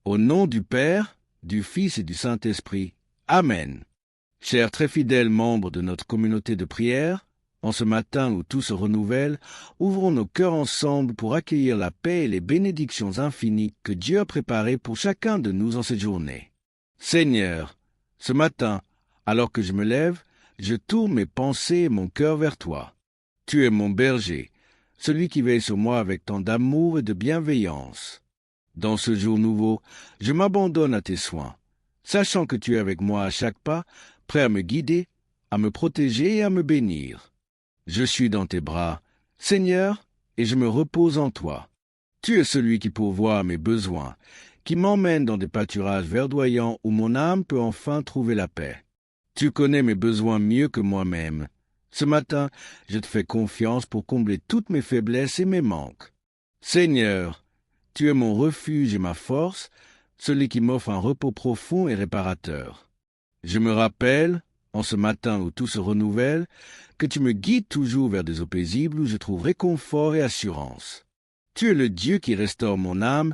Au nom du Père, du Fils et du Saint-Esprit. Amen. Chers très fidèles membres de notre communauté de prière, en ce matin où tout se renouvelle, ouvrons nos cœurs ensemble pour accueillir la paix et les bénédictions infinies que Dieu a préparées pour chacun de nous en cette journée. Seigneur, ce matin, alors que je me lève, je tourne mes pensées et mon cœur vers toi. Tu es mon berger, celui qui veille sur moi avec tant d'amour et de bienveillance. Dans ce jour nouveau, je m'abandonne à tes soins, sachant que tu es avec moi à chaque pas, prêt à me guider, à me protéger et à me bénir. Je suis dans tes bras, Seigneur, et je me repose en toi. Tu es celui qui pourvoit à mes besoins, qui m'emmène dans des pâturages verdoyants où mon âme peut enfin trouver la paix. Tu connais mes besoins mieux que moi-même. Ce matin, je te fais confiance pour combler toutes mes faiblesses et mes manques. Seigneur, tu es mon refuge et ma force, celui qui m'offre un repos profond et réparateur. Je me rappelle, en ce matin où tout se renouvelle, que tu me guides toujours vers des eaux paisibles où je trouve réconfort et assurance. Tu es le Dieu qui restaure mon âme,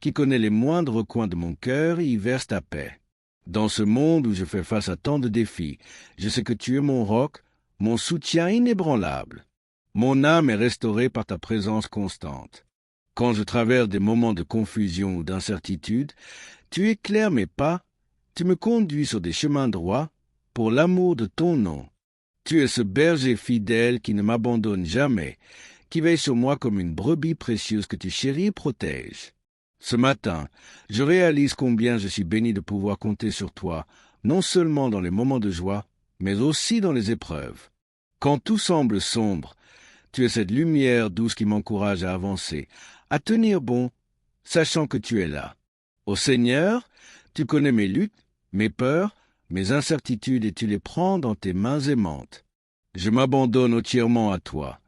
qui connaît les moindres recoins de mon cœur et y verse ta paix. Dans ce monde où je fais face à tant de défis, je sais que tu es mon roc, mon soutien inébranlable. Mon âme est restaurée par ta présence constante. Quand je traverse des moments de confusion ou d'incertitude, tu éclaires mes pas, tu me conduis sur des chemins droits, pour l'amour de ton nom. Tu es ce berger fidèle qui ne m'abandonne jamais, qui veille sur moi comme une brebis précieuse que tu chéris et protèges. Ce matin, je réalise combien je suis béni de pouvoir compter sur toi, non seulement dans les moments de joie, mais aussi dans les épreuves. Quand tout semble sombre, tu es cette lumière douce qui m'encourage à avancer, à tenir bon, sachant que tu es là. Ô Seigneur, tu connais mes luttes, mes peurs, mes incertitudes et tu les prends dans tes mains aimantes. Je m'abandonne entièrement à toi,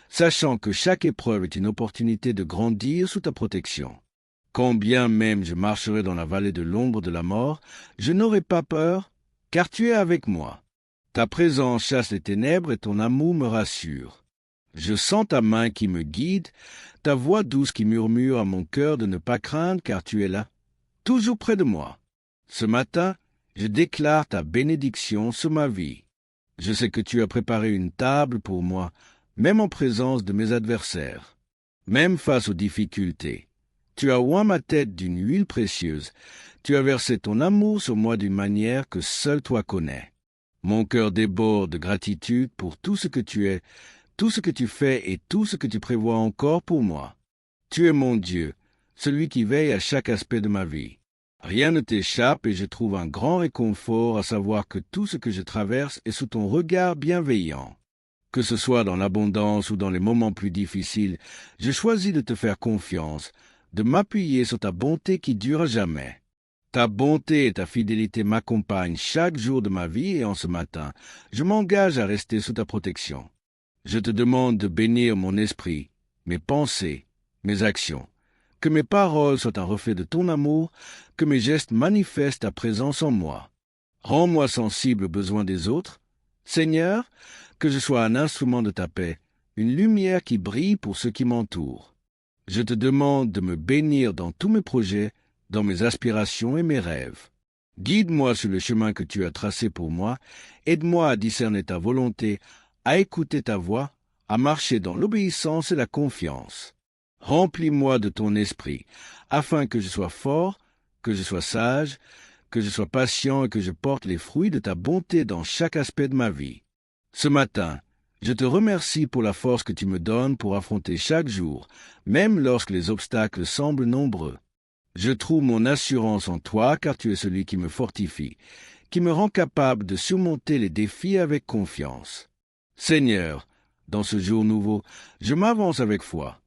sachant que chaque épreuve est une opportunité de grandir sous ta protection. Quand bien même je marcherai dans la vallée de l'ombre de la mort, je n'aurai pas peur, car tu es avec moi. Ta présence chasse les ténèbres et ton amour me rassure. Je sens ta main qui me guide, ta voix douce qui murmure à mon cœur de ne pas craindre car tu es là, toujours près de moi. Ce matin, je déclare ta bénédiction sur ma vie. Je sais que tu as préparé une table pour moi, même en présence de mes adversaires. Même face aux difficultés, tu as oint ma tête d'une huile précieuse. Tu as versé ton amour sur moi d'une manière que seul toi connais. Mon cœur déborde de gratitude pour tout ce que tu es, tout ce que tu fais et tout ce que tu prévois encore pour moi. Tu es mon Dieu, celui qui veille à chaque aspect de ma vie. Rien ne t'échappe et je trouve un grand réconfort à savoir que tout ce que je traverse est sous ton regard bienveillant. Que ce soit dans l'abondance ou dans les moments plus difficiles, je choisis de te faire confiance, de m'appuyer sur ta bonté qui dure à jamais. Ta bonté et ta fidélité m'accompagnent chaque jour de ma vie et en ce matin, je m'engage à rester sous ta protection. Je te demande de bénir mon esprit, mes pensées, mes actions. Que mes paroles soient un reflet de ton amour, que mes gestes manifestent ta présence en moi. Rends-moi sensible aux besoins des autres. Seigneur, que je sois un instrument de ta paix, une lumière qui brille pour ceux qui m'entourent. Je te demande de me bénir dans tous mes projets, dans mes aspirations et mes rêves. Guide-moi sur le chemin que tu as tracé pour moi, aide-moi à discerner ta volonté, à écouter ta voix, à marcher dans l'obéissance et la confiance. Remplis-moi de ton esprit, afin que je sois fort, que je sois sage, que je sois patient et que je porte les fruits de ta bonté dans chaque aspect de ma vie. Ce matin, je te remercie pour la force que tu me donnes pour affronter chaque jour, même lorsque les obstacles semblent nombreux. Je trouve mon assurance en toi car tu es celui qui me fortifie, qui me rend capable de surmonter les défis avec confiance. Seigneur, dans ce jour nouveau, je m'avance avec foi,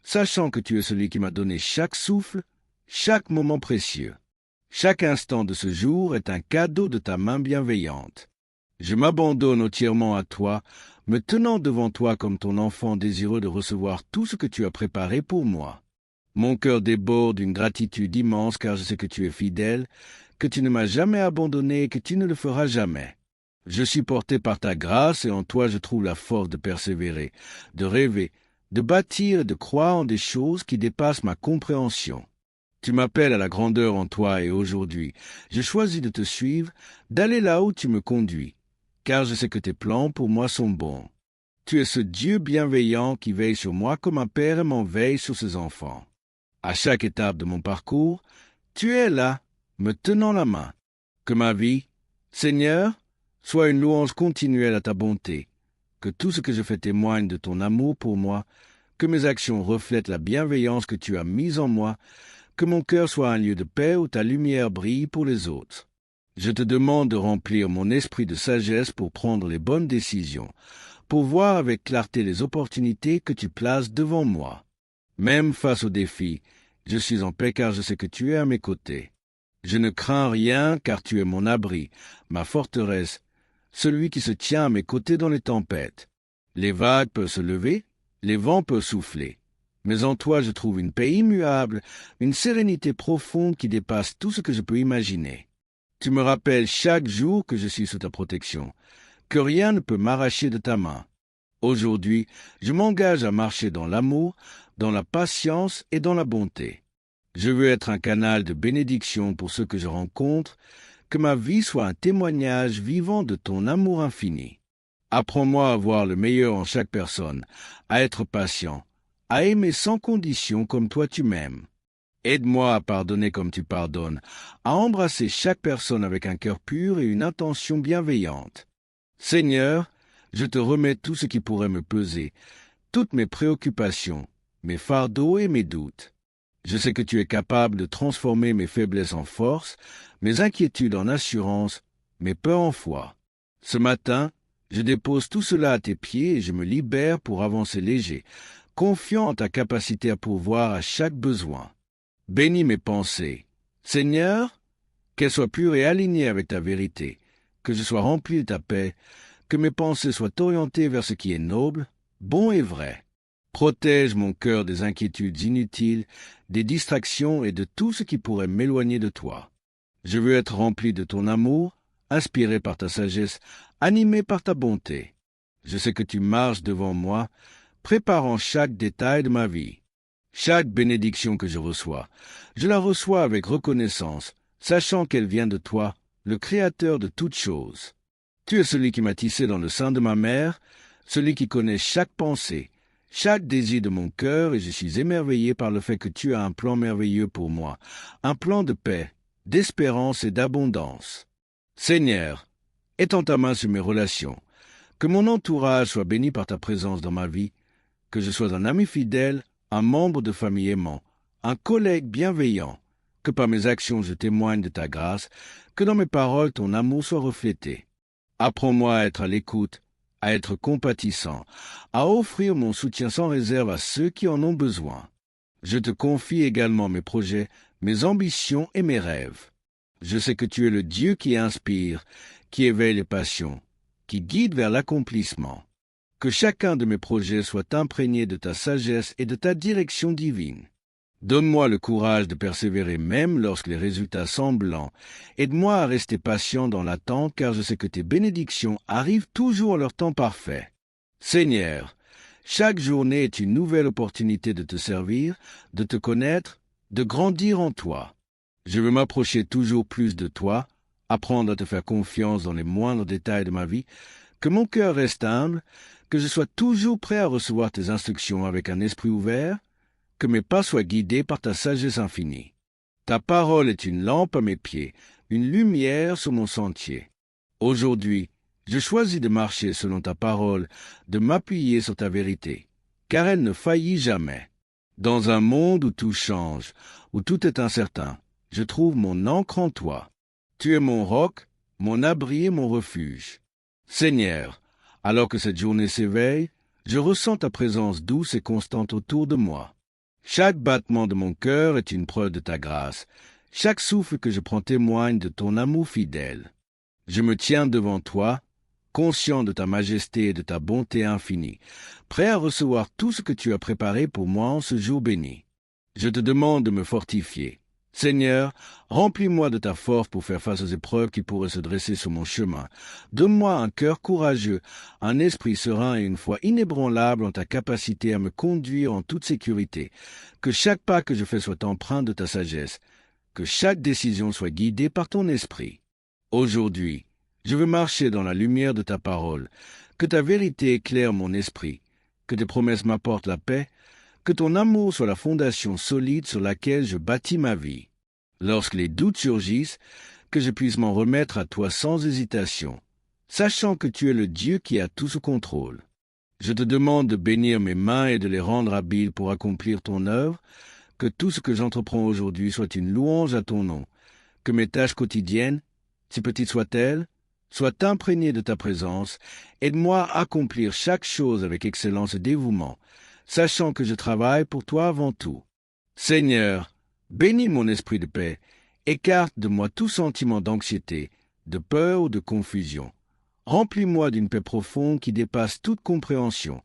sachant que tu es celui qui m'a donné chaque souffle, chaque moment précieux. Chaque instant de ce jour est un cadeau de ta main bienveillante. Je m'abandonne entièrement à toi, me tenant devant toi comme ton enfant désireux de recevoir tout ce que tu as préparé pour moi. Mon cœur déborde d'une gratitude immense car je sais que tu es fidèle, que tu ne m'as jamais abandonné et que tu ne le feras jamais. Je suis porté par ta grâce et en toi je trouve la force de persévérer, de rêver, de bâtir et de croire en des choses qui dépassent ma compréhension. Tu m'appelles à la grandeur en toi et aujourd'hui, je choisis de te suivre, d'aller là où tu me conduis, car je sais que tes plans pour moi sont bons. Tu es ce Dieu bienveillant qui veille sur moi comme un père aimant veille sur ses enfants. À chaque étape de mon parcours, tu es là, me tenant la main. Que ma vie, Seigneur, soit une louange continuelle à ta bonté, que tout ce que je fais témoigne de ton amour pour moi, que mes actions reflètent la bienveillance que tu as mise en moi, que mon cœur soit un lieu de paix où ta lumière brille pour les autres. Je te demande de remplir mon esprit de sagesse pour prendre les bonnes décisions, pour voir avec clarté les opportunités que tu places devant moi. Même face aux défis, je suis en paix car je sais que tu es à mes côtés. Je ne crains rien car tu es mon abri, ma forteresse, celui qui se tient à mes côtés dans les tempêtes. Les vagues peuvent se lever, les vents peuvent souffler. Mais en toi je trouve une paix immuable, une sérénité profonde qui dépasse tout ce que je peux imaginer. Tu me rappelles chaque jour que je suis sous ta protection, que rien ne peut m'arracher de ta main. Aujourd'hui, je m'engage à marcher dans l'amour, dans la patience et dans la bonté. Je veux être un canal de bénédiction pour ceux que je rencontre, que ma vie soit un témoignage vivant de ton amour infini. Apprends-moi à voir le meilleur en chaque personne, à être patient, à aimer sans condition comme toi tu m'aimes. Aide-moi à pardonner comme tu pardonnes, à embrasser chaque personne avec un cœur pur et une intention bienveillante. Seigneur, je te remets tout ce qui pourrait me peser, toutes mes préoccupations, mes fardeaux et mes doutes. Je sais que tu es capable de transformer mes faiblesses en force, mes inquiétudes en assurance, mes peurs en foi. Ce matin, je dépose tout cela à tes pieds et je me libère pour avancer léger, confiant en ta capacité à pourvoir à chaque besoin. Bénis mes pensées. Seigneur, qu'elles soient pures et alignées avec ta vérité, que je sois rempli de ta paix, que mes pensées soient orientées vers ce qui est noble, bon et vrai. Protège mon cœur des inquiétudes inutiles, des distractions et de tout ce qui pourrait m'éloigner de toi. Je veux être rempli de ton amour, inspiré par ta sagesse, animé par ta bonté. Je sais que tu marches devant moi, préparant chaque détail de ma vie. Chaque bénédiction que je la reçois avec reconnaissance, sachant qu'elle vient de toi, le Créateur de toutes choses. Tu es celui qui m'a tissé dans le sein de ma mère, celui qui connaît chaque pensée, chaque désir de mon cœur, et je suis émerveillé par le fait que tu as un plan merveilleux pour moi, un plan de paix, d'espérance et d'abondance. Seigneur, étends ta main sur mes relations, que mon entourage soit béni par ta présence dans ma vie, que je sois un ami fidèle, un membre de famille aimant, un collègue bienveillant, que par mes actions je témoigne de ta grâce, que dans mes paroles ton amour soit reflété. Apprends-moi à être à l'écoute, à être compatissant, à offrir mon soutien sans réserve à ceux qui en ont besoin. Je te confie également mes projets, mes ambitions et mes rêves. Je sais que tu es le Dieu qui inspire, qui éveille les passions, qui guide vers l'accomplissement. Que chacun de mes projets soit imprégné de ta sagesse et de ta direction divine. Donne-moi le courage de persévérer même lorsque les résultats semblent lents. Aide-moi à rester patient dans l'attente car je sais que tes bénédictions arrivent toujours à leur temps parfait. Seigneur, chaque journée est une nouvelle opportunité de te servir, de te connaître, de grandir en toi. Je veux m'approcher toujours plus de toi, apprendre à te faire confiance dans les moindres détails de ma vie, que mon cœur reste humble, que je sois toujours prêt à recevoir tes instructions avec un esprit ouvert, que mes pas soient guidés par ta sagesse infinie. Ta parole est une lampe à mes pieds, une lumière sur mon sentier. Aujourd'hui, je choisis de marcher selon ta parole, de m'appuyer sur ta vérité, car elle ne faillit jamais. Dans un monde où tout change, où tout est incertain, je trouve mon ancre en toi. Tu es mon roc, mon abri et mon refuge. Seigneur, alors que cette journée s'éveille, je ressens ta présence douce et constante autour de moi. Chaque battement de mon cœur est une preuve de ta grâce. Chaque souffle que je prends témoigne de ton amour fidèle. Je me tiens devant toi, conscient de ta majesté et de ta bonté infinie, prêt à recevoir tout ce que tu as préparé pour moi en ce jour béni. Je te demande de me fortifier. Seigneur, remplis-moi de ta force pour faire face aux épreuves qui pourraient se dresser sur mon chemin. Donne-moi un cœur courageux, un esprit serein et une foi inébranlable en ta capacité à me conduire en toute sécurité. Que chaque pas que je fais soit empreint de ta sagesse. Que chaque décision soit guidée par ton esprit. Aujourd'hui, je veux marcher dans la lumière de ta parole. Que ta vérité éclaire mon esprit. Que tes promesses m'apportent la paix. Que ton amour soit la fondation solide sur laquelle je bâtis ma vie. Lorsque les doutes surgissent, que je puisse m'en remettre à toi sans hésitation, sachant que tu es le Dieu qui a tout sous contrôle. Je te demande de bénir mes mains et de les rendre habiles pour accomplir ton œuvre, que tout ce que j'entreprends aujourd'hui soit une louange à ton nom, que mes tâches quotidiennes, si petites soient-elles, soient imprégnées de ta présence. Aide-moi à accomplir chaque chose avec excellence et dévouement, sachant que je travaille pour toi avant tout. Seigneur, bénis mon esprit de paix, écarte de moi tout sentiment d'anxiété, de peur ou de confusion. Remplis-moi d'une paix profonde qui dépasse toute compréhension,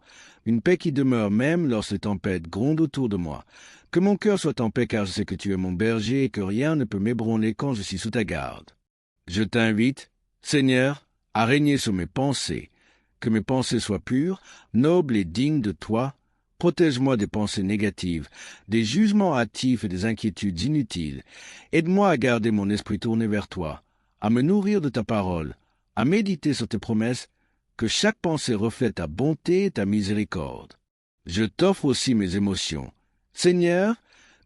une paix qui demeure même lorsque les tempêtes grondent autour de moi. Que mon cœur soit en paix car je sais que tu es mon berger et que rien ne peut m'ébranler quand je suis sous ta garde. Je t'invite, Seigneur, à régner sur mes pensées, que mes pensées soient pures, nobles et dignes de toi. Protège-moi des pensées négatives, des jugements hâtifs et des inquiétudes inutiles. Aide-moi à garder mon esprit tourné vers toi, à me nourrir de ta parole, à méditer sur tes promesses, que chaque pensée reflète ta bonté et ta miséricorde. Je t'offre aussi mes émotions. Seigneur,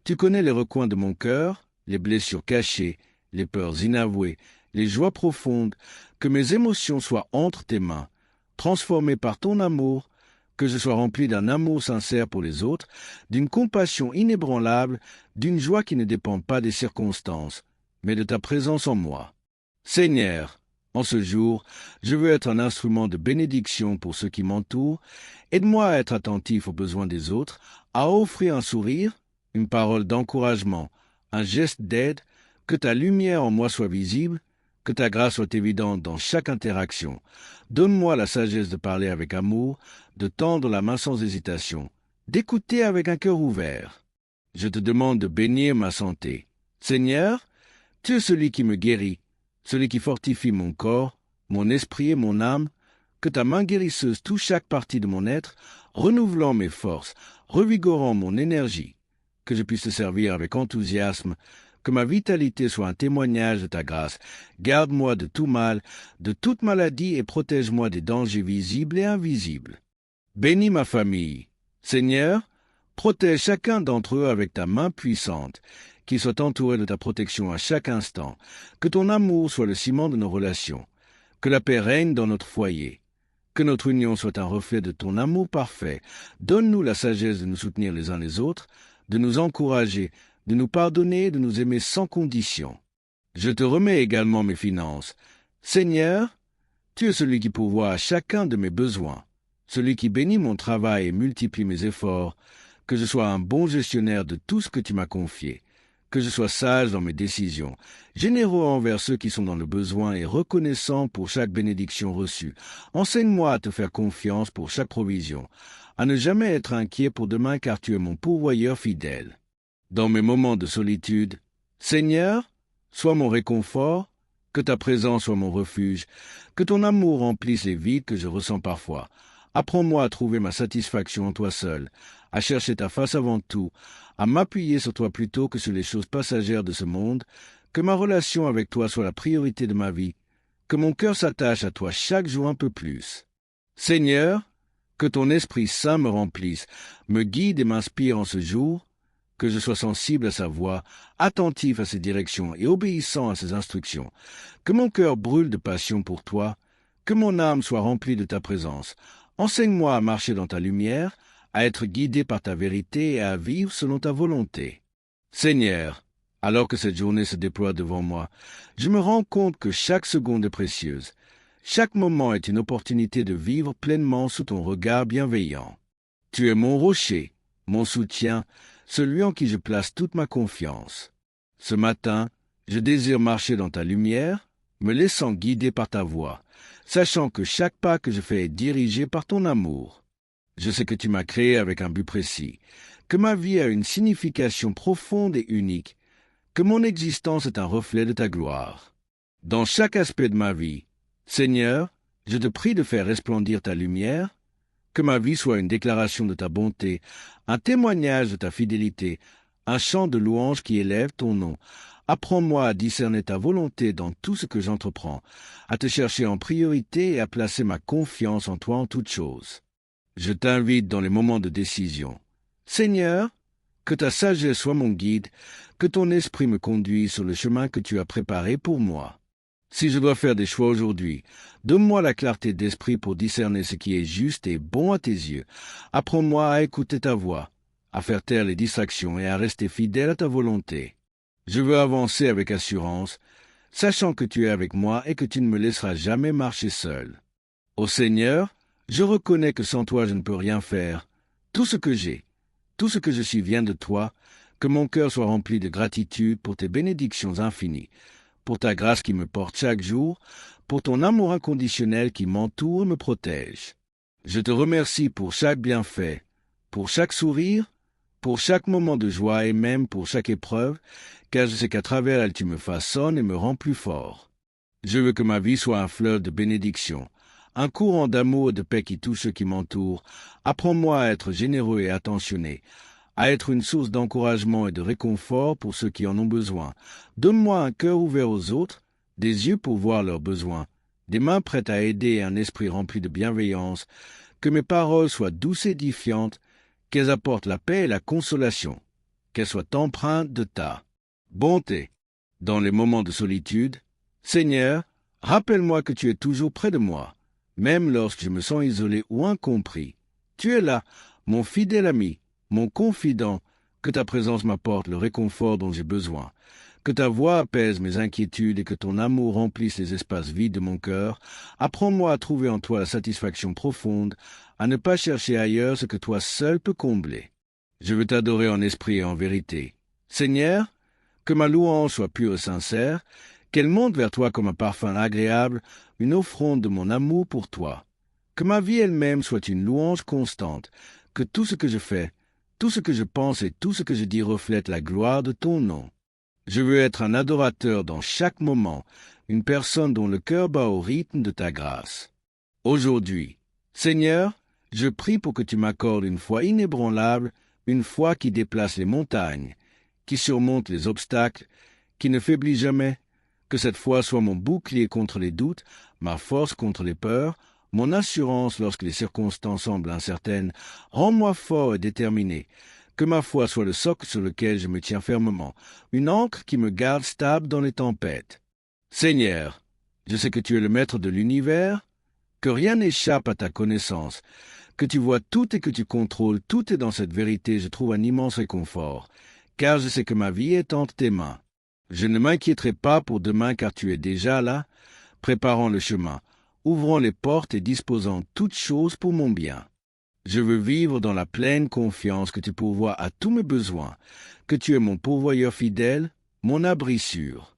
tu connais les recoins de mon cœur, les blessures cachées, les peurs inavouées, les joies profondes, que mes émotions soient entre tes mains, transformées par ton amour, que je sois rempli d'un amour sincère pour les autres, d'une compassion inébranlable, d'une joie qui ne dépend pas des circonstances, mais de ta présence en moi. Seigneur, en ce jour, je veux être un instrument de bénédiction pour ceux qui m'entourent. Aide-moi à être attentif aux besoins des autres, à offrir un sourire, une parole d'encouragement, un geste d'aide, que ta lumière en moi soit visible, que ta grâce soit évidente dans chaque interaction. Donne-moi la sagesse de parler avec amour, de tendre la main sans hésitation, d'écouter avec un cœur ouvert. Je te demande de bénir ma santé. Seigneur, tu es celui qui me guérit, celui qui fortifie mon corps, mon esprit et mon âme. Que ta main guérisseuse touche chaque partie de mon être, renouvelant mes forces, revigorant mon énergie. Que je puisse te servir avec enthousiasme, que ma vitalité soit un témoignage de ta grâce. Garde-moi de tout mal, de toute maladie et protège-moi des dangers visibles et invisibles. Bénis ma famille. Seigneur, protège chacun d'entre eux avec ta main puissante, qu'ils soient entourés de ta protection à chaque instant. Que ton amour soit le ciment de nos relations. Que la paix règne dans notre foyer. Que notre union soit un reflet de ton amour parfait. Donne-nous la sagesse de nous soutenir les uns les autres, de nous encourager, de nous pardonner et de nous aimer sans condition. Je te remets également mes finances. Seigneur, tu es celui qui pourvoit à chacun de mes besoins, celui qui bénit mon travail et multiplie mes efforts, que je sois un bon gestionnaire de tout ce que tu m'as confié, que je sois sage dans mes décisions, généreux envers ceux qui sont dans le besoin et reconnaissant pour chaque bénédiction reçue. Enseigne-moi à te faire confiance pour chaque provision, à ne jamais être inquiet pour demain car tu es mon pourvoyeur fidèle. Dans mes moments de solitude, Seigneur, sois mon réconfort, que ta présence soit mon refuge, que ton amour remplisse les vides que je ressens parfois. Apprends-moi à trouver ma satisfaction en toi seul, à chercher ta face avant tout, à m'appuyer sur toi plutôt que sur les choses passagères de ce monde, que ma relation avec toi soit la priorité de ma vie, que mon cœur s'attache à toi chaque jour un peu plus. Seigneur, que ton Esprit Saint me remplisse, me guide et m'inspire en ce jour, que je sois sensible à sa voix, attentif à ses directions et obéissant à ses instructions, que mon cœur brûle de passion pour toi, que mon âme soit remplie de ta présence. Enseigne-moi à marcher dans ta lumière, à être guidé par ta vérité et à vivre selon ta volonté. Seigneur, alors que cette journée se déploie devant moi, je me rends compte que chaque seconde est précieuse. Chaque moment est une opportunité de vivre pleinement sous ton regard bienveillant. Tu es mon rocher, mon soutien, celui en qui je place toute ma confiance. Ce matin, je désire marcher dans ta lumière, me laissant guider par ta voix, sachant que chaque pas que je fais est dirigé par ton amour. Je sais que tu m'as créé avec un but précis, que ma vie a une signification profonde et unique, que mon existence est un reflet de ta gloire. Dans chaque aspect de ma vie, Seigneur, je te prie de faire resplendir ta lumière, que ma vie soit une déclaration de ta bonté, un témoignage de ta fidélité, un chant de louange qui élève ton nom. Apprends-moi à discerner ta volonté dans tout ce que j'entreprends, à te chercher en priorité et à placer ma confiance en toi en toutes choses. Je t'invite dans les moments de décision. Seigneur, que ta sagesse soit mon guide, que ton esprit me conduise sur le chemin que tu as préparé pour moi. Si je dois faire des choix aujourd'hui, donne-moi la clarté d'esprit pour discerner ce qui est juste et bon à tes yeux. Apprends-moi à écouter ta voix, à faire taire les distractions et à rester fidèle à ta volonté. Je veux avancer avec assurance, sachant que tu es avec moi et que tu ne me laisseras jamais marcher seul. Ô Seigneur, je reconnais que sans toi je ne peux rien faire. Tout ce que j'ai, tout ce que je suis vient de toi, que mon cœur soit rempli de gratitude pour tes bénédictions infinies, pour ta grâce qui me porte chaque jour, pour ton amour inconditionnel qui m'entoure et me protège. Je te remercie pour chaque bienfait, pour chaque sourire, pour chaque moment de joie et même pour chaque épreuve, car je sais qu'à travers elle tu me façonnes et me rends plus fort. Je veux que ma vie soit un fleuve de bénédiction, un courant d'amour et de paix qui touche ceux qui m'entourent. Apprends-moi à être généreux et attentionné, à être une source d'encouragement et de réconfort pour ceux qui en ont besoin. Donne-moi un cœur ouvert aux autres, des yeux pour voir leurs besoins, des mains prêtes à aider et un esprit rempli de bienveillance, que mes paroles soient douces et édifiantes, qu'elles apportent la paix et la consolation, qu'elles soient empreintes de ta bonté. Dans les moments de solitude, Seigneur, rappelle-moi que tu es toujours près de moi, même lorsque je me sens isolé ou incompris. Tu es là, mon fidèle ami, mon confident, que ta présence m'apporte le réconfort dont j'ai besoin, que ta voix apaise mes inquiétudes et que ton amour remplisse les espaces vides de mon cœur. Apprends-moi à trouver en toi la satisfaction profonde, à ne pas chercher ailleurs ce que toi seul peux combler. Je veux t'adorer en esprit et en vérité. Seigneur, que ma louange soit pure et sincère, qu'elle monte vers toi comme un parfum agréable, une offrande de mon amour pour toi. Que ma vie elle-même soit une louange constante, que tout ce que je fais, tout ce que je pense et tout ce que je dis reflète la gloire de ton nom. Je veux être un adorateur dans chaque moment, une personne dont le cœur bat au rythme de ta grâce. Aujourd'hui, Seigneur, je prie pour que tu m'accordes une foi inébranlable, une foi qui déplace les montagnes, qui surmonte les obstacles, qui ne faiblit jamais, que cette foi soit mon bouclier contre les doutes, ma force contre les peurs, mon assurance lorsque les circonstances semblent incertaines. Rends-moi fort et déterminé, que ma foi soit le socle sur lequel je me tiens fermement, une ancre qui me garde stable dans les tempêtes. Seigneur, je sais que tu es le maître de l'univers, que rien n'échappe à ta connaissance, que tu vois tout et que tu contrôles tout, et dans cette vérité je trouve un immense réconfort, car je sais que ma vie est entre tes mains. Je ne m'inquiéterai pas pour demain, car tu es déjà là, préparant le chemin, ouvrant les portes et disposant toutes choses pour mon bien. Je veux vivre dans la pleine confiance que tu pourvois à tous mes besoins, que tu es mon pourvoyeur fidèle, mon abri sûr.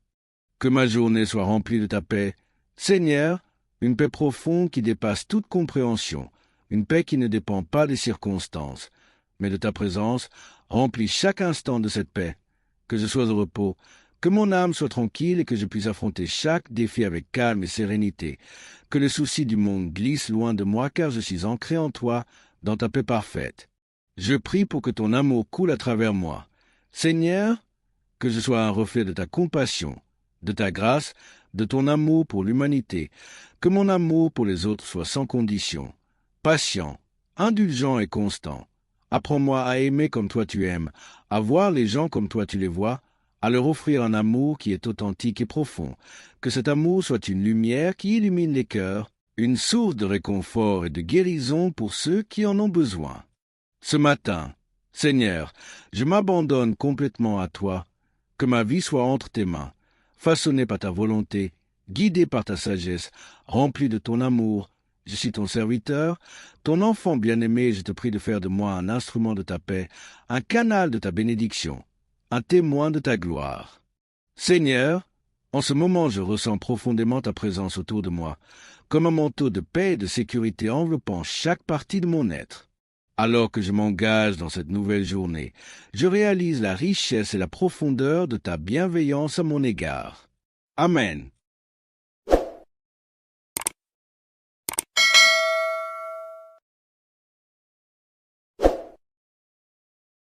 Que ma journée soit remplie de ta paix. Seigneur, une paix profonde qui dépasse toute compréhension, une paix qui ne dépend pas des circonstances, mais de ta présence. Remplis chaque instant de cette paix, que je sois au repos, que mon âme soit tranquille et que je puisse affronter chaque défi avec calme et sérénité, que les soucis du monde glissent loin de moi, car je suis ancré en toi, dans ta paix parfaite. Je prie pour que ton amour coule à travers moi. Seigneur, que je sois un reflet de ta compassion, de ta grâce, de ton amour pour l'humanité, que mon amour pour les autres soit sans condition, patient, indulgent et constant. Apprends-moi à aimer comme toi tu aimes, à voir les gens comme toi tu les vois, à leur offrir un amour qui est authentique et profond, que cet amour soit une lumière qui illumine les cœurs, une source de réconfort et de guérison pour ceux qui en ont besoin. Ce matin, Seigneur, je m'abandonne complètement à toi, que ma vie soit entre tes mains, façonnée par ta volonté, guidée par ta sagesse, remplie de ton amour. Je suis ton serviteur, ton enfant bien-aimé, et je te prie de faire de moi un instrument de ta paix, un canal de ta bénédiction, un témoin de ta gloire. Seigneur, en ce moment je ressens profondément ta présence autour de moi, comme un manteau de paix et de sécurité enveloppant chaque partie de mon être. Alors que je m'engage dans cette nouvelle journée, je réalise la richesse et la profondeur de ta bienveillance à mon égard. Amen.